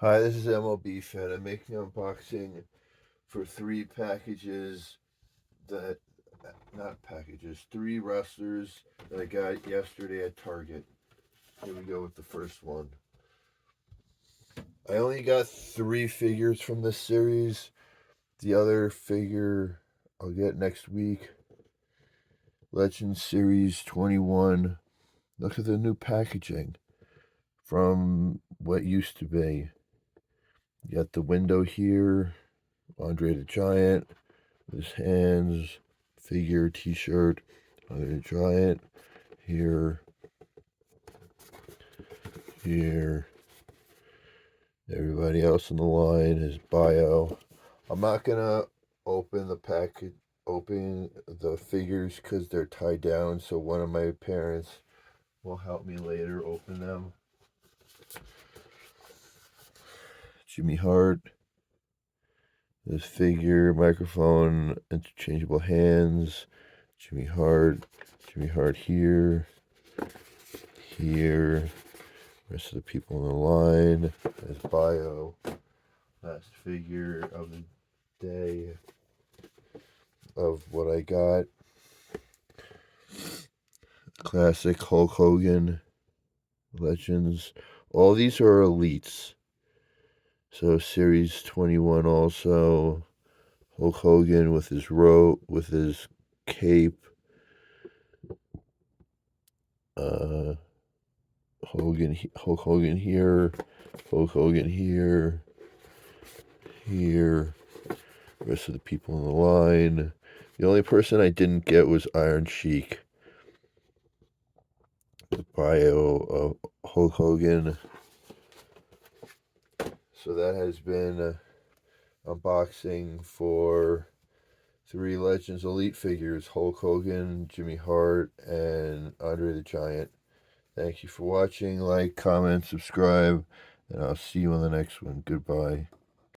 Hi, this is MLB Fan. I'm making an unboxing for three packages that, not packages, three wrestlers that I got yesterday at Target. Here we go with the first one. I only got three figures from this series. The other figure I'll get next week. Legend Series 21. Look at the new packaging from what used to be. You got the window here, Andre the Giant. His hands, figure, t-shirt, Andre the Giant, here, here, everybody else in the line, his bio. I'm not gonna open the package, open the figures because they're tied down, so one of my parents will help me later open them. Jimmy Hart, this figure, microphone, interchangeable hands, Jimmy Hart here, here, rest of the people in the line, his bio, last figure of the day of what I got. Classic Hulk Hogan, Legends. All these are elites. So Series 21 also. Hulk Hogan with his robe, with his cape. Hulk Hogan here, Hulk Hogan here, here. Rest of the people in the line. The only person I didn't get was Iron Sheik. The bio of Hulk Hogan. So that has been unboxing for three Legends Elite figures: Hulk Hogan, Jimmy Hart, and Andre the Giant. Thank you for watching. Like, comment, subscribe, and I'll see you on the next one. Goodbye.